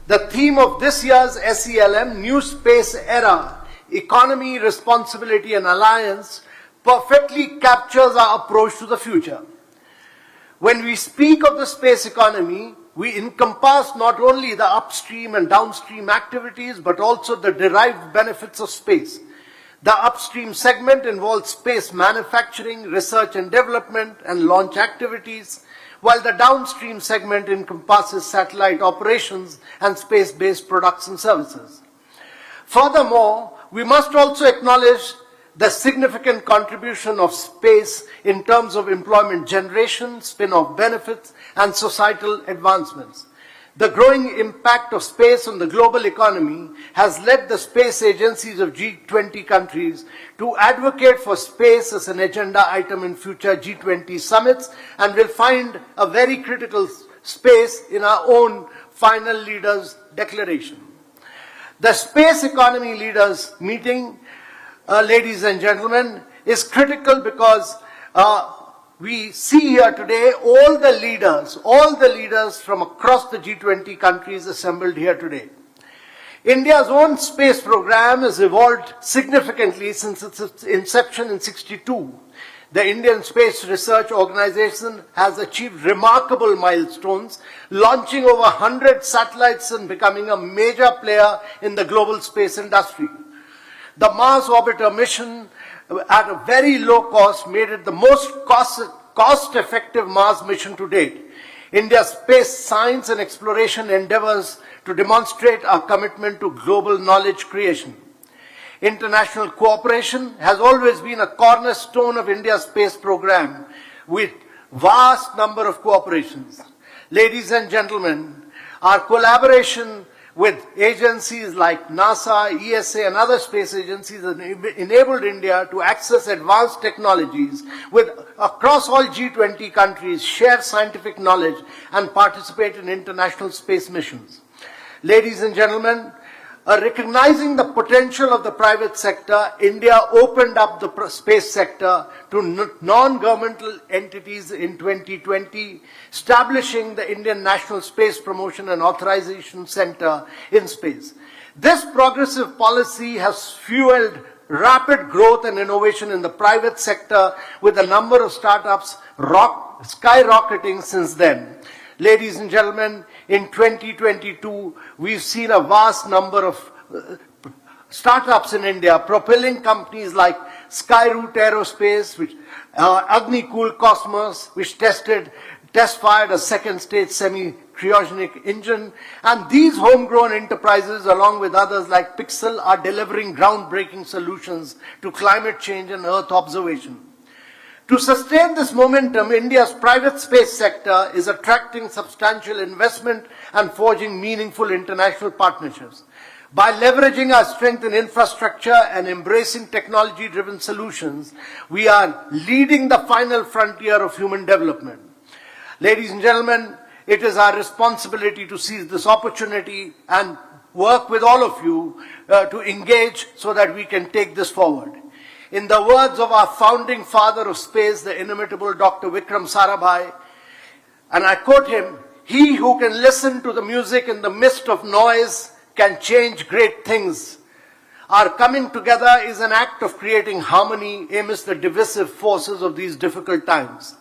The theme of this year's SELM, New Space Era, Economy, Responsibility and Alliance, perfectly captures our approach to the future. When we speak of the space economy, we encompass not only the upstream and downstream activities, but also the derived benefits of space. The upstream segment involves space manufacturing, research and development, and launch activities, while the downstream segment encompasses satellite operations and space-based products and services. Furthermore, we must also acknowledge the significant contribution of space in terms of employment generation, spin-off benefits, and societal advancements. The growing impact of space on the global economy has led the space agencies of G20 countries to advocate for space as an agenda item in future G20 summits, and will find a very critical space in our own final leaders' declaration. The Space Economy Leaders Meeting, ladies and gentlemen, is critical because we see here today all the leaders from across the G20 countries assembled here today. India's own space program has evolved significantly since its inception in 1962. The Indian Space Research Organization has achieved remarkable milestones, launching over 100 satellites and becoming a major player in the global space industry. The Mars Orbiter mission, at a very low cost, made it the most cost-effective Mars mission to date. India's space science and exploration endeavors to demonstrate our commitment to global knowledge creation. International cooperation has always been a cornerstone of India's space program, with vast number of cooperations. Ladies and gentlemen, our collaboration with agencies like NASA, ESA and other space agencies has enabled India to access advanced technologies with across all G20 countries, share scientific knowledge and participate in international space missions. Ladies and gentlemen, recognizing the potential of the private sector, India opened up the space sector to non-governmental entities in 2020, establishing the Indian National Space Promotion and Authorization Center in space. This progressive policy has fueled rapid growth and innovation in the private sector, with the number of startups skyrocketing since then. Ladies and gentlemen, in 2022, we've seen a vast number of startups in India, propelling companies like Skyroot Aerospace, which Agni-Cool Cosmos, which test-fired a second-stage semi-cryogenic engine. And these homegrown enterprises, along with others like Pixel, are delivering groundbreaking solutions to climate change and Earth observation. To sustain this momentum, India's private space sector is attracting substantial investment and forging meaningful international partnerships. By leveraging our strength in infrastructure and embracing technology-driven solutions, we are leading the final frontier of human development. Ladies and gentlemen, it is our responsibility to seize this opportunity and work with all of you to engage so that we can take this forward. In the words of our founding father of space, the inimitable Dr. Vikram Sarabhai, and I quote him, "He who can listen to the music in the midst of noise can change great things. Our coming together is an act of creating harmony amidst the divisive forces of these difficult times."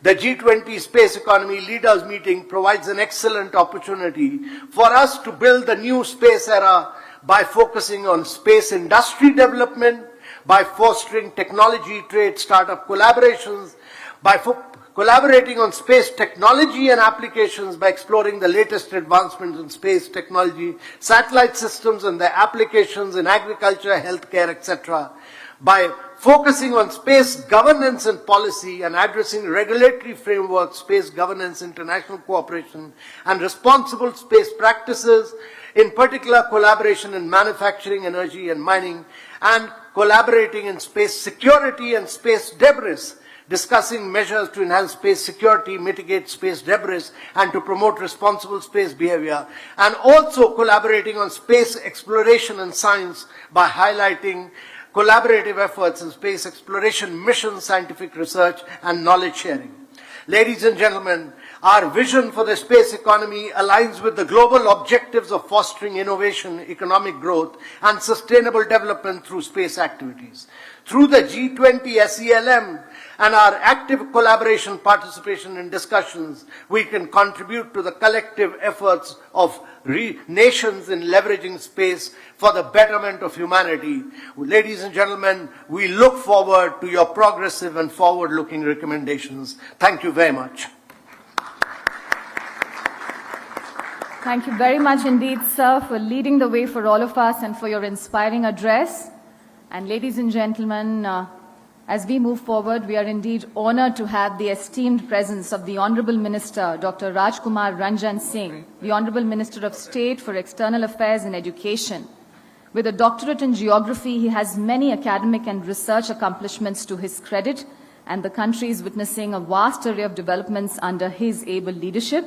The G20 Space Economy Leaders Meeting provides an excellent opportunity for us to build the new space era by focusing on space industry development, by fostering technology, trade, startup collaborations, by collaborating on space technology and applications, by exploring the latest advancements in space technology, satellite systems and their applications in agriculture, healthcare, etc., by focusing on space governance and policy and addressing regulatory frameworks, space governance, international cooperation, and responsible space practices, in particular collaboration in manufacturing, energy and mining, and collaborating in space security and space debris, discussing measures to enhance space security, mitigate space debris, and to promote responsible space behavior, and also collaborating on space exploration and science by highlighting collaborative efforts in space exploration, mission, scientific research, and knowledge sharing. Ladies and gentlemen, Our vision for the space economy aligns with the global objectives of fostering innovation, economic growth, and sustainable development through space activities. Through the G-20 SELM and our active collaboration participation in discussions, we can contribute to the collective efforts of nations in leveraging space for the betterment of humanity. Ladies and gentlemen, we look forward to your progressive and forward-looking recommendations. Thank you very much. Thank you very much indeed, sir, for leading the way for all of us and for your inspiring address. And ladies and gentlemen, as we move forward, we are indeed honored to have the esteemed presence of the Honorable Minister, Dr. Rajkumar Ranjan Singh, the Honorable Minister of State for External Affairs and Education. With a doctorate in geography, he has many academic and research accomplishments to his credit, and the country is witnessing a vast array of developments under his able leadership.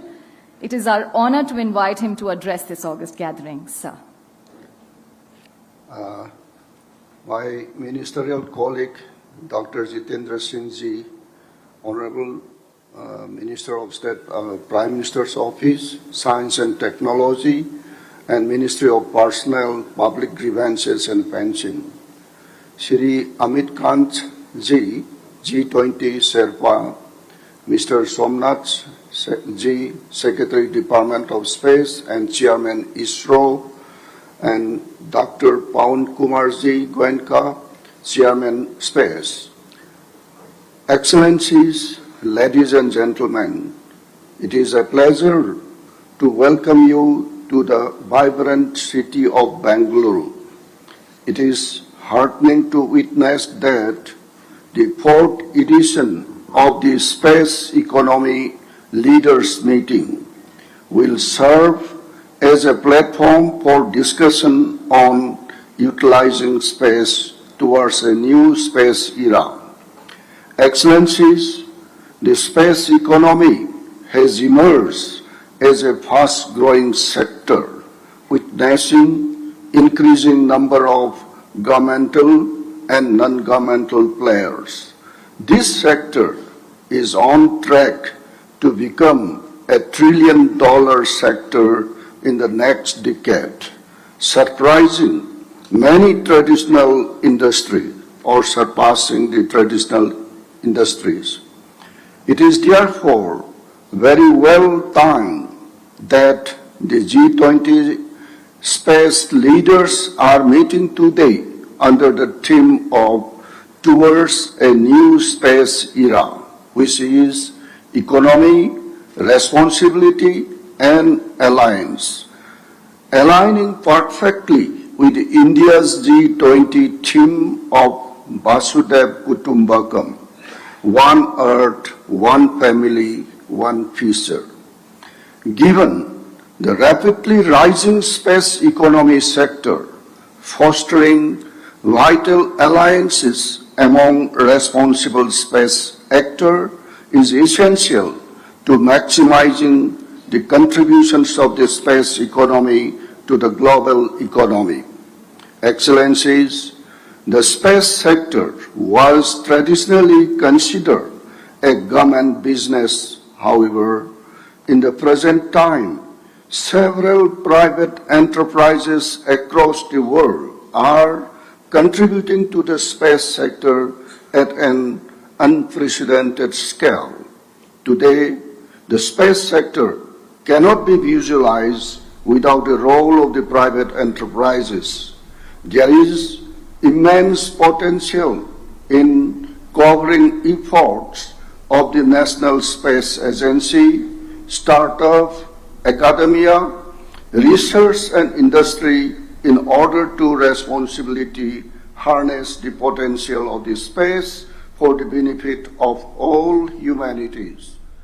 It is our honor to invite him to address this august gathering, sir. My ministerial colleague, Dr. Jitendra Singh Ji, Honorable Minister of State, Prime Minister's Office, Science and Technology, and Ministry of Personnel, Public Grievances and Pension. Shri Amitabh Ji, G-20 Sherpa, Mr. Somnath Ji, Secretary Department of Space and Chairman ISRO, and Dr. Pawan Kumar Ji Goenka, Chairman Space. Excellencies, ladies and gentlemen, it is a pleasure to welcome you to the vibrant city of Bangalore. It is heartening to witness that the 4th edition of the Space Economy Leaders Meeting will serve as a platform for discussion on utilizing space towards a new space era. Excellencies, the space economy has emerged as a fast-growing sector, witnessing increasing number of governmental and non-governmental players. This sector is on track to become a $1 trillion sector in the next decade, surprising many traditional industries or surpassing the traditional industries. It is therefore very well timed that the G20 space leaders are meeting today under the theme of Towards a New Space Era, which is economy, responsibility, and alliance, aligning perfectly with India's G20 theme of Vasudhaiva Kutumbakam, one earth, one family, one future. Given the rapidly rising space economy sector, fostering vital alliances among responsible space actors is essential to maximizing the contributions of the space economy to the global economy. Excellencies, the space sector was traditionally considered a government business. However, in the present time, several private enterprises across the world are contributing to the space sector at an unprecedented scale. Today, the space sector cannot be visualized without the role of the private enterprises. There is immense potential in covering efforts of the National Space Agency, startup, academia, research and industry in order to responsibly harness the potential of the space for the benefit of all humanities.